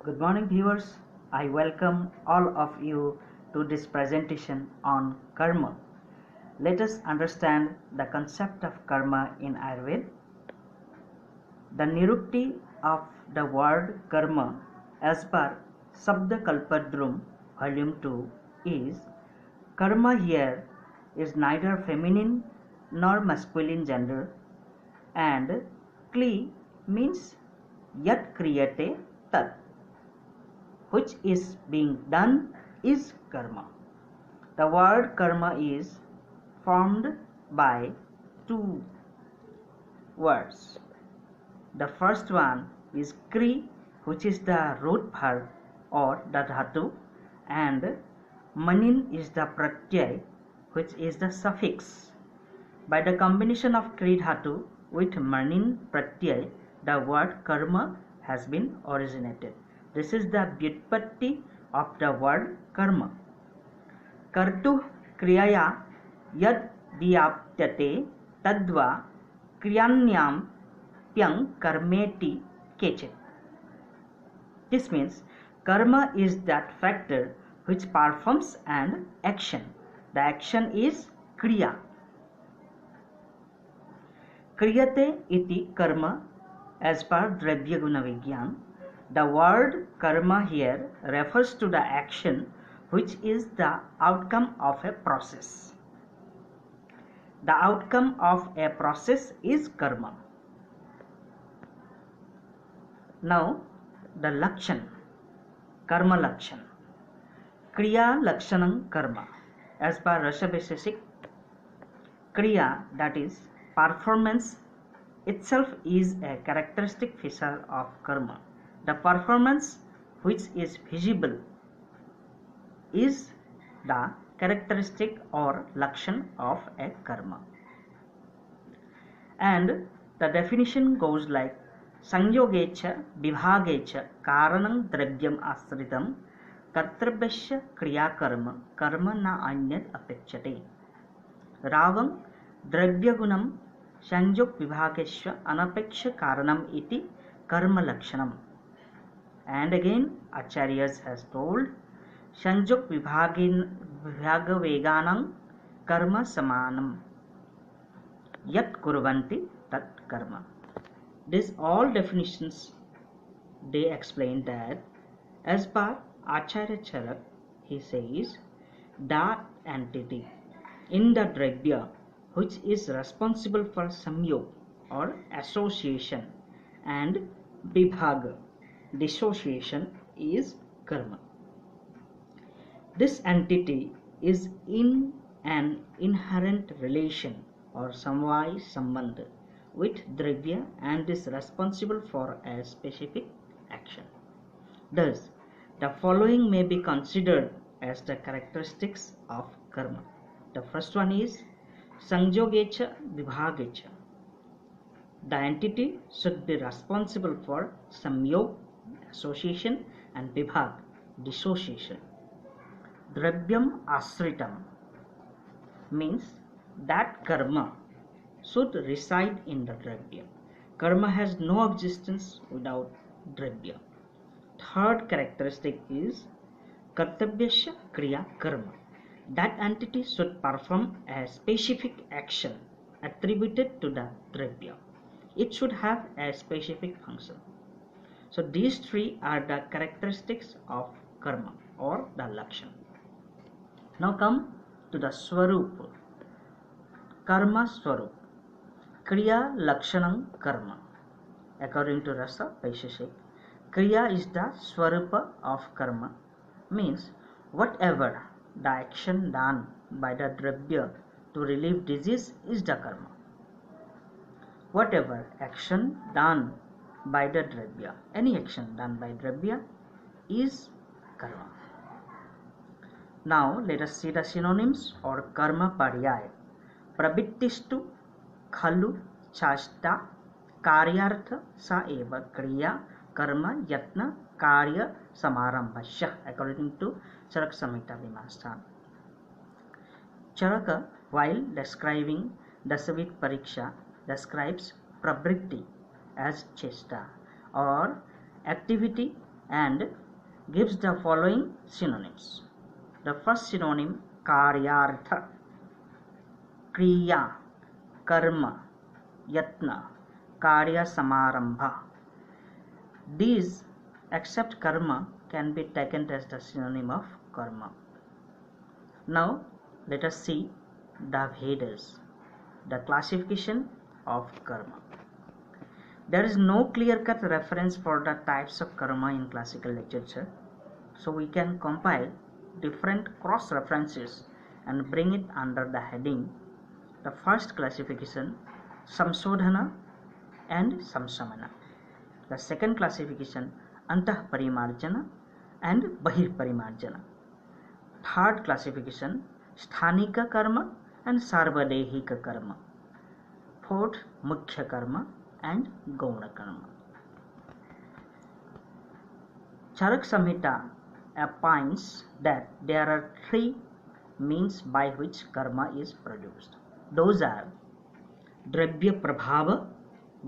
Good morning, viewers. I welcome all of you to this presentation on karma. Let us understand the concept of karma in Ayurveda. The nirukti of the word karma as per Sabda Kalpadrum, volume 2, is karma here is neither feminine nor masculine gender, and kli means yat kriyate tat, which is being done is karma. The word karma is formed by two words. The first one is kri, which is the root verb or the dhatu, and manin is the pratyay, which is the suffix. By the combination of kri dhatu with manin pratyay, the word karma has been originated. This is the vyutpatti of the word karma. Kartu kriyaya yad vyapyate tadva kriyanyam pyang karmeti kechit. This means karma is that factor which performs an action. The action is kriya. Kriyate iti karma as per Dravya Guna Vigyan. The word karma here refers to the action which is the outcome of a process. The outcome of a process is karma. Now the lakshan, karma lakshan. Kriya lakshanam karma. As per Rasa Vaisheshik, kriya, that is performance itself, is a characteristic feature of karma. The performance which is visible is the characteristic or lakshan of a karma. And the definition goes like संयोगेच विभागेच कारणं द्रव्यम आश्रितं कर्तव्यस्य क्रियाकर्म कर्म न अन्यत् अपेक्षते. रावं द्रव्यगुणं संयोग विभागस्य अनपेक्ष कारणम इति कर्म लक्षणम. And again Acharyas has told संयोग विभाग वेगानं कर्म समानम यत् कुर्वन्ति तत् कर्म. These all definitions, they explain that as per Acharya Charak, he says that entity in the dravya which is responsible for samyog or association and vibhaga dissociation is karma. This entity is in an inherent relation or samvai sambandha with dravya and is responsible for a specific action. Thus, the following may be considered as the characteristics of karma. The first one is sanjogecha vibhagecha. The entity should be responsible for samyog, association, and vibhag, dissociation. Dravyam asritam means that karma should reside in the dravya. Karma has no existence without dravya. Third characteristic is kartavyasya kriya karma. That entity should perform a specific action attributed to the dravya. It should have a specific function. So these three are the characteristics of karma or the lakshan. Now come to the swarup. Karma swarup. Kriya lakshanam karma. According to Rasa Vaisheshik, kriya is the swarupa of karma, means whatever the action done by the dravya to relieve disease is the karma. Whatever action done by the dravya, any action done by dravya is karma. Now let us see the synonyms or karma paryaya. Pravittistu खलु चाष्टा कार्यार्थ सा एव क्रिया कर्म यत्न कार्य समारंभस्य. According to Charak Samhita Vimastan. Charaka, while describing Dasavit Pariksha, describes pravritti as chesta or activity and gives the following synonyms. The first synonym karyartha, kriya, karma, yatna, karya samarambha. These except karma can be taken as the synonym of karma. Now let us see the Vedas, the classification of karma. There is no clear-cut reference for the types of karma in classical literature, so we can compile different cross-references and bring it under the heading. The first classification, samsodhana and samsamana. The second classification, antah parimarjana and bahir parimarjana. Third classification, sthanika karma and sarvadehika karma. Fourth, mukhya karma and gauna karma. Charak Samhita opines that there are three means by which karma is produced. Those are Dravya Prabhava,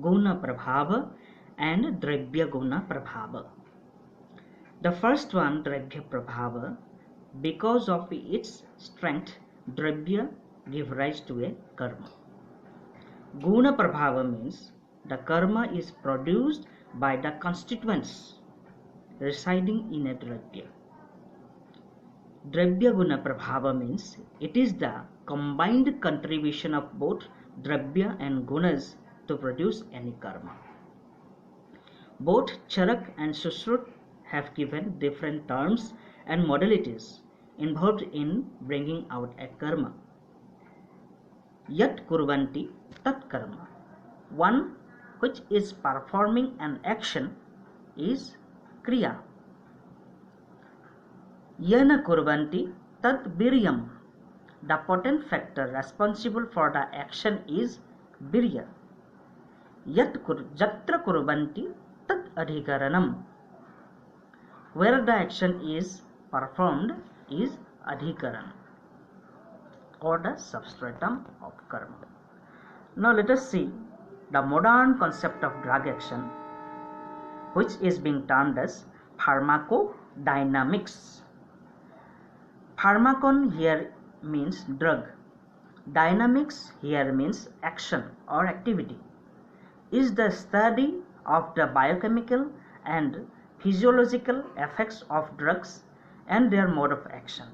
Guna Prabhava and Dravya Guna Prabhava. The first one, Dravya Prabhava, because of its strength, Dravya give rise to a karma. Guna Prabhava means the karma is produced by the constituents residing in a Dravya. Dravya Guna Prabhava means it is the combined contribution of both Dravya and Gunas to produce any karma. Both Charak and Sushrut have given different terms and modalities involved in bringing out a karma. Yat kurvanti tat karma. One which is performing an action is kriya. Yana kurvanti tat viryam. The potent factor responsible for the action is virya. Jatra kurvanti tat adhikaranam. Where the action is performed is adhikaran, or the substratum of karma. Now let us see the modern concept of drug action, which is being termed as pharmacodynamics. Pharmakon here means drug. Dynamics here means action or activity. Is the study of the biochemical and physiological effects of drugs and their mode of action.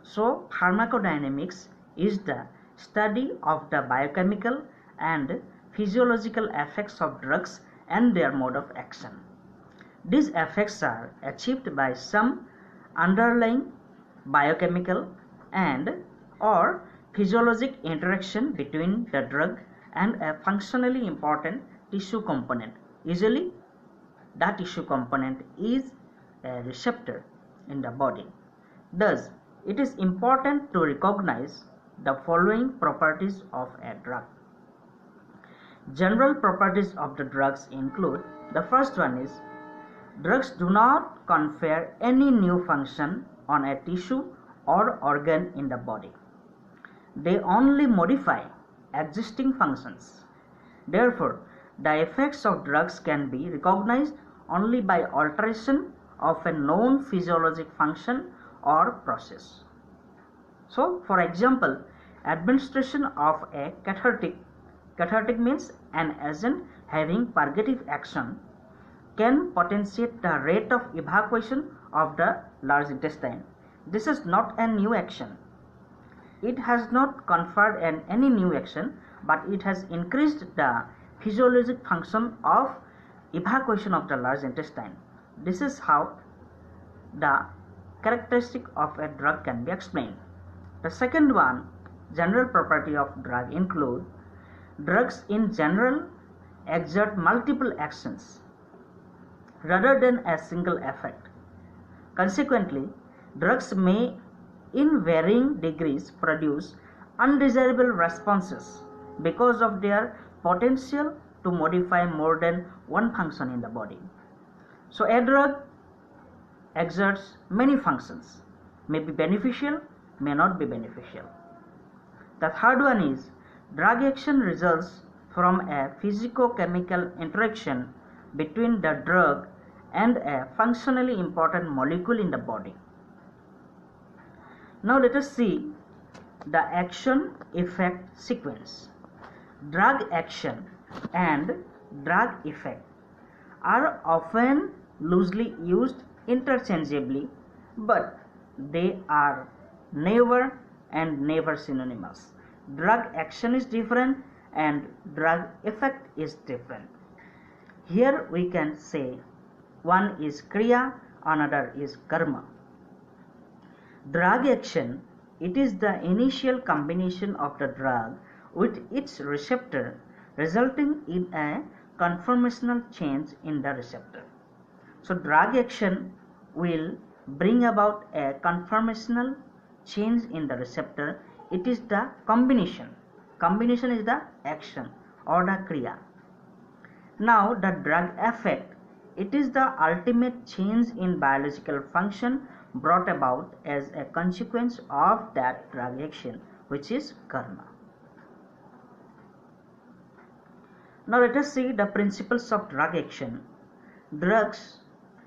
So pharmacodynamics is the study of the biochemical and physiological effects of drugs and their mode of action. These effects are achieved by some underlying biochemical and or physiologic interaction between the drug and a functionally important tissue component. Usually that tissue component is a receptor in the body. Thus, it is important to recognize the following properties of a drug. General properties of the drugs include, the first one is, drugs do not confer any new function on a tissue or organ in the body. They only modify existing functions. Therefore, the effects of drugs can be recognized only by alteration of a known physiologic function or process. So, for example, administration of a cathartic means an agent having purgative action, can potentiate the rate of evacuation of the large intestine. This is not a new action. It has not conferred any new action, but it has increased the physiologic function of evacuation of the large intestine. This is how the characteristic of a drug can be explained. The second one, general property of drug include, drugs in general exert multiple actions rather than a single effect. Consequently, drugs may in varying degrees produce undesirable responses because of their potential to modify more than one function in the body. So a drug exerts many functions, may be beneficial, may not be beneficial. The third one is, drug action results from a physico-chemical interaction between the drug and a functionally important molecule in the body. Now let us see the action-effect sequence. Drug action and drug effect are often loosely used interchangeably, but they are never synonymous. Drug action is different and drug effect is different. Here we can say one is kriya, another is karma. Drug action, it is the initial combination of the drug with its receptor, resulting in a conformational change in the receptor. So drug action will bring about a conformational change in the receptor. It is the combination. Combination is the action or the kriya. Now the drug effect, it is the ultimate change in biological function brought about as a consequence of that drug action, which is karma. Now let us see the principles of drug action. Drugs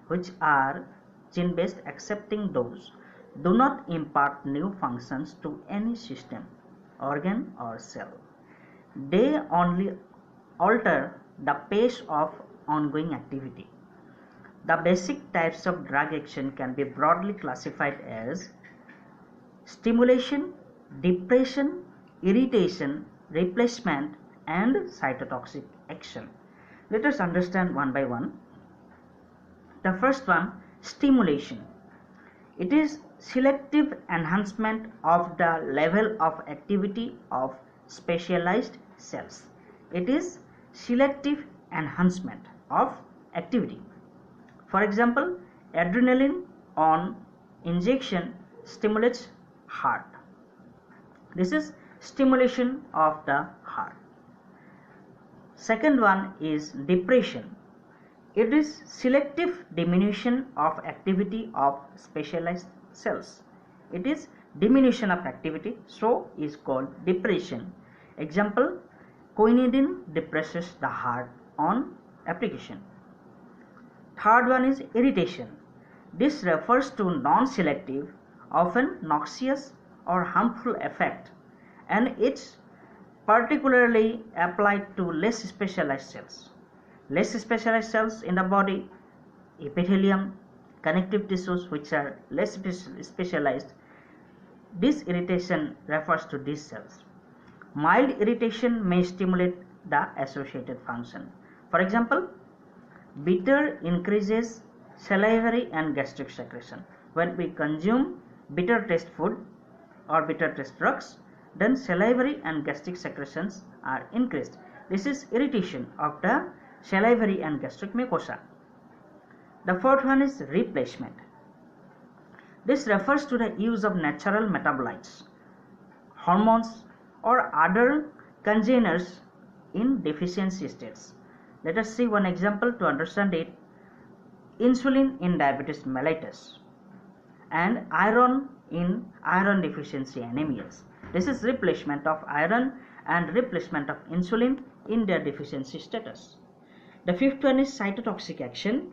which are gene-based, accepting those, do not impart new functions to any system, organ or cell. They only alter the pace of ongoing activity. The basic types of drug action can be broadly classified as stimulation, depression, irritation, replacement, and cytotoxic action. Let us understand one by one. The first one, stimulation. It is selective enhancement of the level of activity of specialized cells. It is selective enhancement of activity. For example, adrenaline on injection stimulates heart. This is stimulation of the heart. Second one is depression. It is selective diminution of activity of specialized cells. It is diminution of activity, so is called depression. Example, quinidine depresses the heart on application. Third one is irritation. This refers to non-selective, often noxious or harmful effect, and it's particularly applied to less specialized cells. Less specialized cells in the body, epithelium, connective tissues which are less specialized, this irritation refers to these cells. Mild irritation may stimulate the associated function. For example, bitter increases salivary and gastric secretion. When we consume bitter taste food or bitter taste drugs, then salivary and gastric secretions are increased. This is irritation of the salivary and gastric mucosa. The fourth one is replacement. This refers to the use of natural metabolites, hormones, or other congeners in deficiency states. Let us see one example to understand it. Insulin in diabetes mellitus and iron in iron deficiency anemias. This is replacement of iron and replacement of insulin in their deficiency status. The fifth one is cytotoxic action.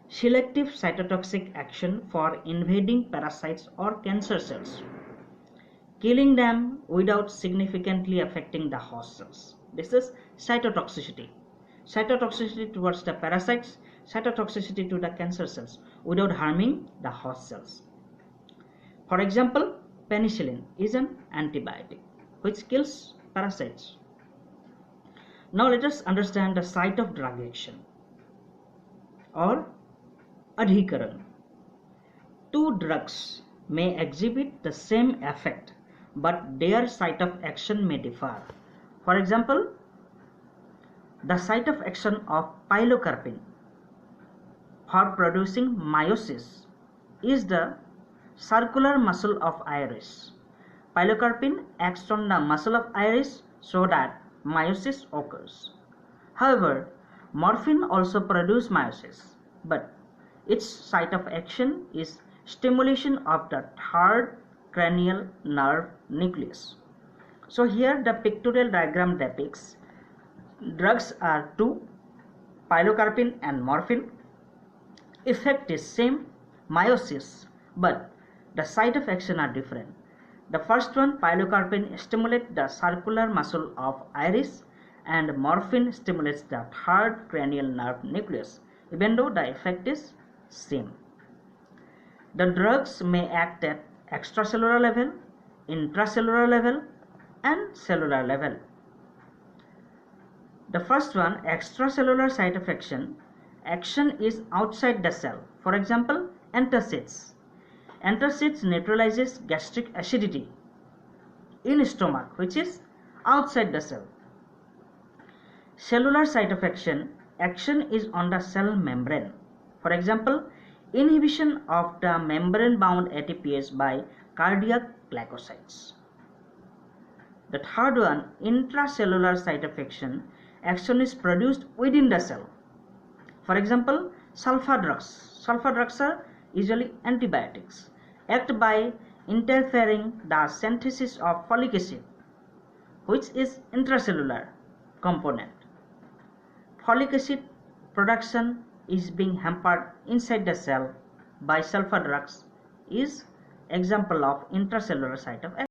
Selective cytotoxic action for invading parasites or cancer cells, killing them without significantly affecting the host cells. This is cytotoxicity. Cytotoxicity towards the parasites, cytotoxicity to the cancer cells without harming the host cells. For example, penicillin is an antibiotic which kills parasites. Now let us understand the site of drug action or adhikaran. Two drugs may exhibit the same effect, but their site of action may differ. For example, the site of action of pilocarpine for producing meiosis is the circular muscle of iris. Pilocarpine acts on the muscle of iris so that meiosis occurs. However, morphine also produces meiosis, but its site of action is stimulation of the third cranial nerve nucleus. So here the pictorial diagram depicts drugs are two, pilocarpine and morphine. effect is same, meiosis, but the site of action are different. The first one, pilocarpine, stimulates the circular muscle of iris, and morphine stimulates the third cranial nerve nucleus, even though the effect is same. The drugs may act at extracellular level, intracellular level, and cellular level. The first one, extracellular site of action. Action is outside the cell. For example, antacids. Antacids neutralizes gastric acidity in stomach, which is outside the cell. Cellular site of action. Action is on the cell membrane. For example, inhibition of the membrane-bound ATPase by cardiac glycosides. The third one, intracellular site of action. Action is produced within the cell. For example, sulfa drugs. Sulfa drugs are usually antibiotics. Act by interfering the synthesis of folic acid, which is intracellular component. Folic acid production is being hampered inside the cell by sulfa drugs is example of intracellular site of action.